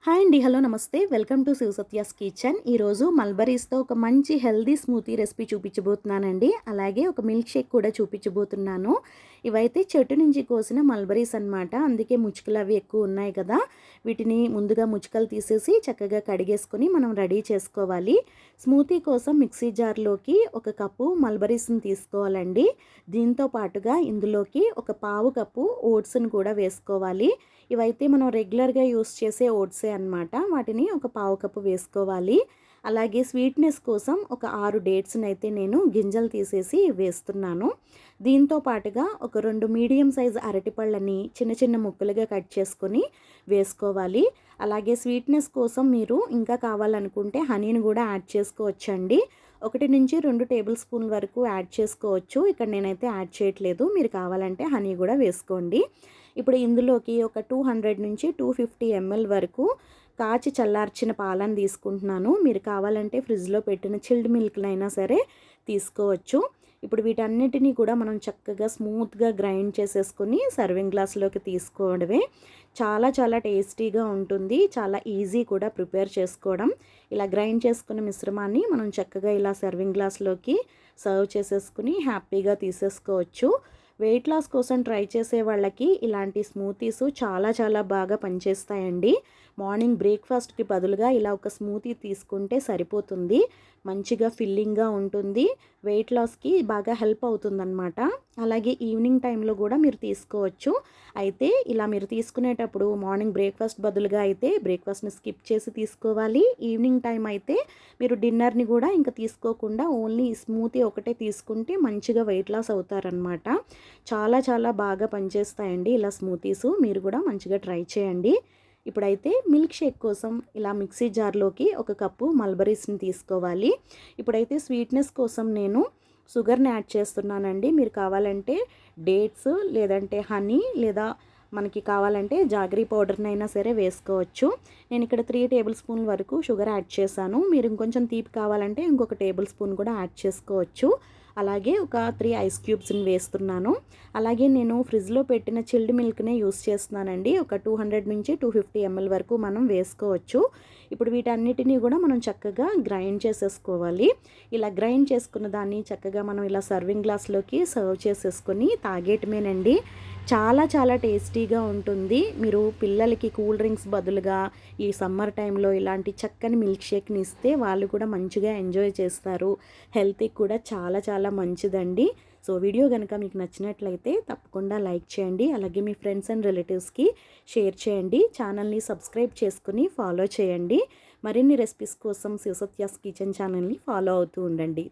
Hi అండి. Hello నమస్తే. Welcome to Shivasatya's kitchen. ఈరోజు మల్బరీస్‌తో ఒక మంచి హెల్తీ స్మూతీ రెసిపీ చూపించబోతున్నానండి. అలాగే ఒక మిల్క్ షేక్ కూడా చూపించబోతున్నాను. ఇవైతే చెట్టు నుంచి కోసిన మల్బరీస్ అన్నమాట. అందుకే ముచ్చుకలు అవి ఎక్కువ ఉన్నాయి కదా! వీటిని ముందుగా ముచ్చుకలు తీసేసి చక్కగా కడిగేసుకొని మనం రెడీ చేసుకోవాలి. స్మూతీ కోసం మిక్సీ జార్‌లోకి ఒక కప్పు మల్బరీస్‌ని తీసుకోవాలండి. దీంతో పాటుగా ఇందులోకి ఒక పావు కప్పు ఓట్స్‌ని కూడా వేసుకోవాలి. ఇవైతే మనం రెగ్యులర్‌గా యూస్ చేసే ఓట్సే అన్నమాట. వాటిని ఒక పావు కప్పు వేసుకోవాలి. అలాగే స్వీట్‌నెస్ కోసం ఒక 6 డేట్స్‌నైతే నేను గింజలు తీసేసి వేస్తున్నాను. దీంతో పాటుగా ఒక 2 మీడియం సైజ్ అరటిపళ్ళని చిన్న చిన్న ముక్కలుగా కట్ చేసుకొని వేసుకోవాలి. అలాగే స్వీట్‌నెస్ కోసం మీరు ఇంకా కావాలనుకుంటే హనీని కూడా యాడ్ చేసుకోవచ్చండి. 1-2 టేబుల్ స్పూన్ల వరకు యాడ్ చేసుకోవచ్చు. ఇక్కడ నేనైతే యాడ్ చేయట్లేదు. మీరు కావాలంటే హనీ కూడా వేసుకోండి. ఇప్పుడు ఇందులోకి ఒక 200-250 ఎంఎల్ వరకు కాచి చల్లార్చిన పాలను తీసుకుంటున్నాను. మీరు కావాలంటే ఫ్రిడ్జ్‌లో పెట్టిన చిల్డ్ మిల్క్‌నైనా సరే తీసుకోవచ్చు. ఇప్పుడు వీటన్నిటిని కూడా మనం చక్కగా స్మూత్‌గా గ్రైండ్ చేసేసుకొని సర్వింగ్ గ్లాస్‌లోకి తీసుకోవడమే. చాలా చాలా టేస్టీగా ఉంటుంది. చాలా ఈజీ కూడా ప్రిపేర్ చేసుకోవడం. ఇలా గ్రైండ్ చేసుకున్న మిశ్రమాన్ని మనం చక్కగా ఇలా సర్వింగ్ గ్లాస్‌లోకి సర్వ్ చేసేసుకొని హ్యాపీగా తీసేసుకోవచ్చు. వెయిట్ లాస్ కోసం ట్రై చేసే వాళ్ళకి ఇలాంటి స్మూతీస్ చాలా చాలా బాగా పనిచేస్తాయండి. మార్నింగ్ బ్రేక్ఫాస్ట్‌కి బదులుగా ఇలా ఒక స్మూతీ తీసుకుంటే సరిపోతుంది. మంచిగా ఫిల్లింగ్‌గా ఉంటుంది. వెయిట్ లాస్‌కి బాగా హెల్ప్ అవుతుందన్నమాట. అలాగే ఈవినింగ్ టైంలో కూడా మీరు తీసుకోవచ్చు. అయితే ఇలా మీరు తీసుకునేటప్పుడు మార్నింగ్ బ్రేక్ఫాస్ట్ బదులుగా అయితే బ్రేక్ఫాస్ట్‌ని స్కిప్ చేసి తీసుకోవాలి. ఈవినింగ్ టైం అయితే మీరు డిన్నర్‌ని కూడా ఇంకా తీసుకోకుండా ఓన్లీ స్మూతీ ఒకటే తీసుకుంటే మంచిగా వెయిట్ లాస్ అవుతారనమాట. చాలా చాలా బాగా పనిచేస్తాయండి ఇలా స్మూతీసు. మీరు కూడా మంచిగా ట్రై చేయండి. ఇప్పుడైతే మిల్క్ షేక్ కోసం ఇలా మిక్సీ జార్లోకి ఒక కప్పు మల్బరీస్‌ని తీసుకోవాలి. ఇప్పుడైతే స్వీట్‌నెస్ కోసం నేను షుగర్‌ని యాడ్ చేస్తున్నానండి. మీరు కావాలంటే డేట్స్ లేదంటే హనీ లేదా మనకి కావాలంటే జాగరీ పౌడర్‌నైనా సరే వేసుకోవచ్చు. నేను ఇక్కడ 3 టేబుల్ స్పూన్ల వరకు షుగర్ యాడ్ చేశాను. మీరు ఇంకొంచెం తీపి కావాలంటే ఇంకొక టేబుల్ స్పూన్ కూడా యాడ్ చేసుకోవచ్చు. అలాగే ఒక 3 ఐస్ క్యూబ్స్‌ని వేస్తున్నాను. అలాగే నేను ఫ్రిడ్జ్‌లో పెట్టిన చిల్డ్ మిల్క్‌నే యూస్ చేస్తున్నానండి. ఒక 200-250 ఎంఎల్ వరకు మనం వేసుకోవచ్చు. ఇప్పుడు వీటన్నిటిని కూడా మనం చక్కగా గ్రైండ్ చేసేసుకోవాలి. ఇలా గ్రైండ్ చేసుకున్న దాన్ని చక్కగా మనం ఇలా సర్వింగ్ గ్లాస్‌లోకి సర్వ్ చేసేసుకొని తాగేయటమేనండి. చాలా చాలా టేస్టీగా ఉంటుంది. మీరు పిల్లలకి కూల్ డ్రింక్స్ బదులుగా ఈ సమ్మర్ టైంలో ఇలాంటి చక్కని మిల్క్ షేక్‌ని ఇస్తే వాళ్ళు కూడా మంచిగా ఎంజాయ్ చేస్తారు. హెల్త్‌కి కూడా చాలా చాలా మంచిదండి. సో వీడియో గనుక మీకు నచ్చినట్లయితే తప్పకుండా లైక్ చేయండి. అలాగే మీ ఫ్రెండ్స్ అండ్ రిలేటివ్స్‌కి షేర్ చేయండి. ఛానల్‌ని సబ్స్క్రైబ్ చేసుకొని ఫాలో చేయండి. మరిన్ని రెసిపీస్ కోసం శివసత్యాస్ కిచెన్ ఛానల్‌ని ఫాలో అవుతూ ఉండండి.